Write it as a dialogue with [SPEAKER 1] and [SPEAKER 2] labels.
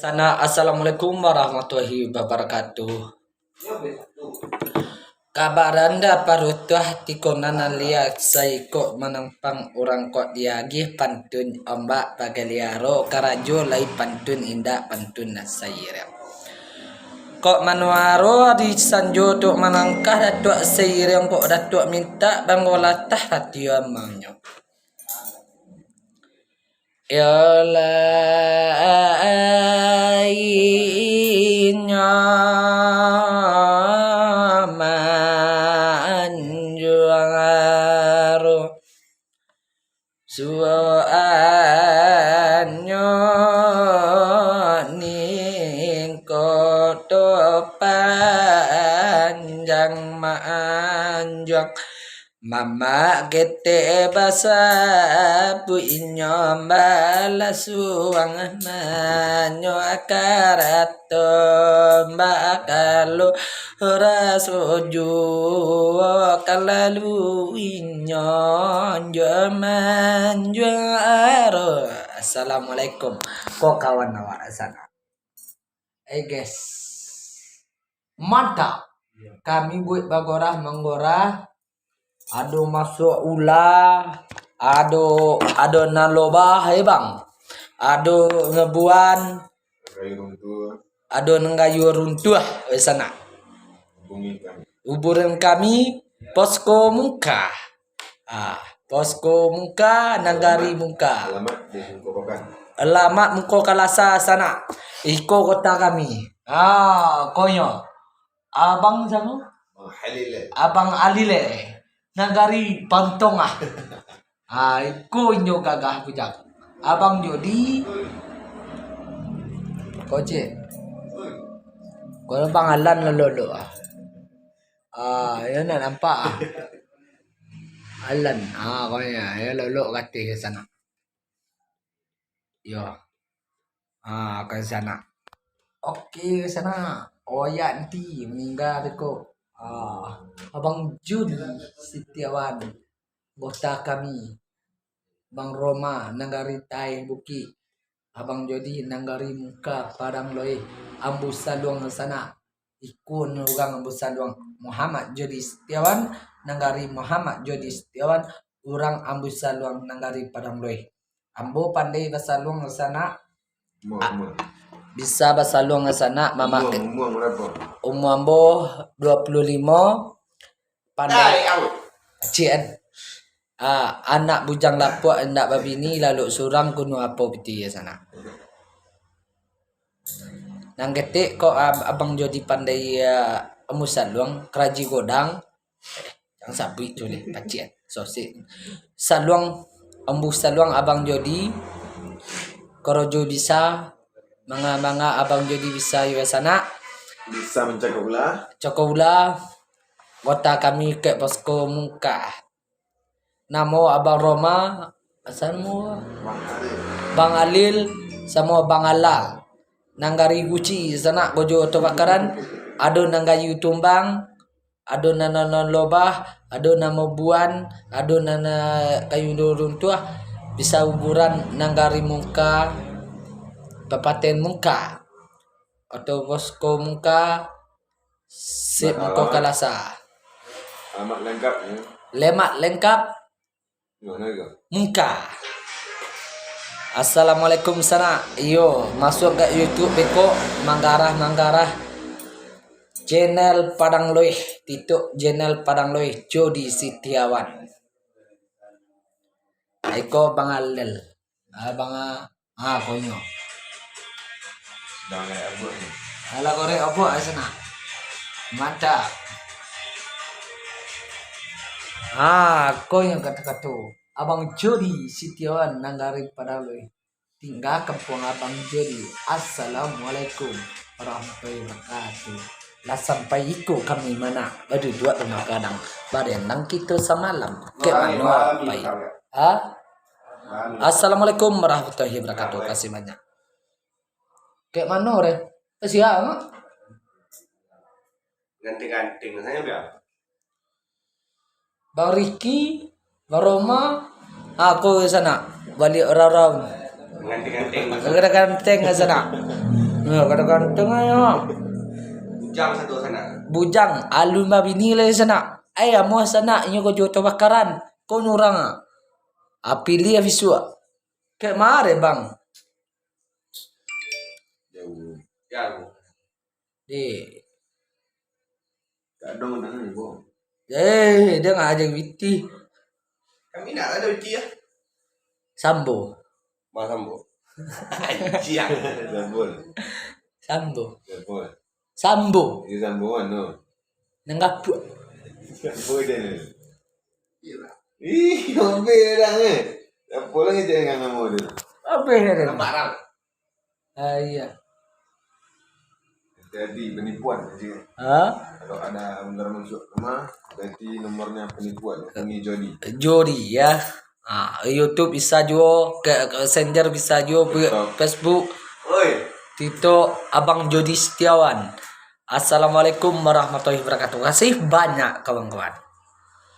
[SPEAKER 1] Assalamualaikum warahmatullahi wabarakatuh. Kabaranda parutuh tikonana liak saiko menempang orang kok diagih pantun ombak pagaliaro karajo lai pantun indah pantun nasayira. Kok manuaro di sanjo tuk manangkah datuk sayirang kok datuk minta bangolatah hati amanyo. Yolainya manjuaro suanyo ningkoto panjang manjang mama gete basa puinyo balasuang manyo akarato bakalo rasojo kalalu inyo jaman juaro. Assalamualaikum kok kawan awak sana. Guys, mantap. Kami buat bagorah menggorah. Ado masuk ulah, ado naloba bang, ado ngebuan, ado nenggayu runtuh sana. Uburan kami posko muka, posko muka nagari muka. Alamat muko kalasa sana, iko kota kami. Konyo, abang sama, abang Alile. Nagari Pantongah. Iko inyo gagah bujak. Abang Jodi. Koce. Kalau pangalan lolo. Yan na nampak. Alan. Kaya ya lolo kati ke sana. Yo. Ke sana. Oke ke sana. Oh ya nanti meninggal ko. Abang Jun Setiawan bota kami, Bang Roma Nagari Tai Buki, Abang Jodi Nagari Muka Padang Loi, Ambu Saluang sana ikun ugang Ambu Saluang Muhammad Jodi Setiawan Nagari Muhammad Jodi Setiawan urang Ambu Saluang Nagari Padang Loi. Ambo pandai bahasa luang sana. Bisa bahasa luang sana mama ambo 25 pandai cien anak bujang lapuk ndak babini lalu surang kuno apa piti ya sana nang getik kok abang Jodi pandai emusan luang keraji godang yang sabi tu ni pacien sosit saluang ambu saluang abang Jodi korojo bisa manga abang Jodi bisa ya sana
[SPEAKER 2] bisa
[SPEAKER 1] mencakap ulah kota kami ke posko muka namo abang Roma asalmu Bang Alil sama Bang Alal nanggari guci sana gojo tobakaran ado nanggayu tumbang ado nana lobah ado nama buan ado nana kayu runtuh bisa uburan nanggari muka papaten muka atau posko muka sip muka kalasa lemak lengkap muka. Assalamualaikum sana. Iyo masuk ke YouTube beko manggarah channel Padang Loih tituk channel Padang Loih Jodi Setiawan. Iko Bang Alel bang konyo ala korek opo sana mantap. Konyo kata-kata Abang Jodi Setiawan Nagari Padang Loi tinggal kampung Abang Jodi. Assalamualaikum warahmatullahi wabarakatuh. Lah sampai iko kami mana berdua rumah kadang barenang kita semalam ke mana baik. Assalamualaikum warahmatullahi wabarakatuh. Kasih banyak. Kayak mana re? Siapa?
[SPEAKER 2] Ganting-ganting saya biar.
[SPEAKER 1] Bang Riki, Bang Roma, aku ke sana. Balik orang-orang.
[SPEAKER 2] Ganting-ganting.
[SPEAKER 1] Ganteng ke sana. Nah, kada ganteng ayo.
[SPEAKER 2] Bujang satu sana.
[SPEAKER 1] Bujang, alun mabinilay sana. Ay, amo sana, inyo ko joto bakaran. Kau nurang ah. Apili avisua. Kayak mare bang.
[SPEAKER 2] Jauh. Ya,
[SPEAKER 1] Di.
[SPEAKER 2] tak ada mana ni bu.
[SPEAKER 1] Dia ngajak witi.
[SPEAKER 2] Kami nak ada uji ya.
[SPEAKER 1] Sambo.
[SPEAKER 2] Masa bu. Anjing. Sambul.
[SPEAKER 1] Sambo.
[SPEAKER 2] Sambul.
[SPEAKER 1] Sambo.
[SPEAKER 2] Ini sambuan tu.
[SPEAKER 1] Nengapu.
[SPEAKER 2] Sambul dia ni. Ih, ngombe dah ni. Sambul lagi jangan nama dia.
[SPEAKER 1] Apa ini?
[SPEAKER 2] Nampak ram.
[SPEAKER 1] Iya.
[SPEAKER 2] Jadi penipuan je.
[SPEAKER 1] Hah?
[SPEAKER 2] Kalau ada benar masuk rumah, berarti nomornya penipuan. Ini Jody.
[SPEAKER 1] Jori ya. YouTube bisa juga, ke Sender bisa juga, Facebook.
[SPEAKER 2] Oi.
[SPEAKER 1] Tito Abang Jody Setiawan. Assalamualaikum warahmatullahi wabarakatuh. Kasih banyak kawan-kawan.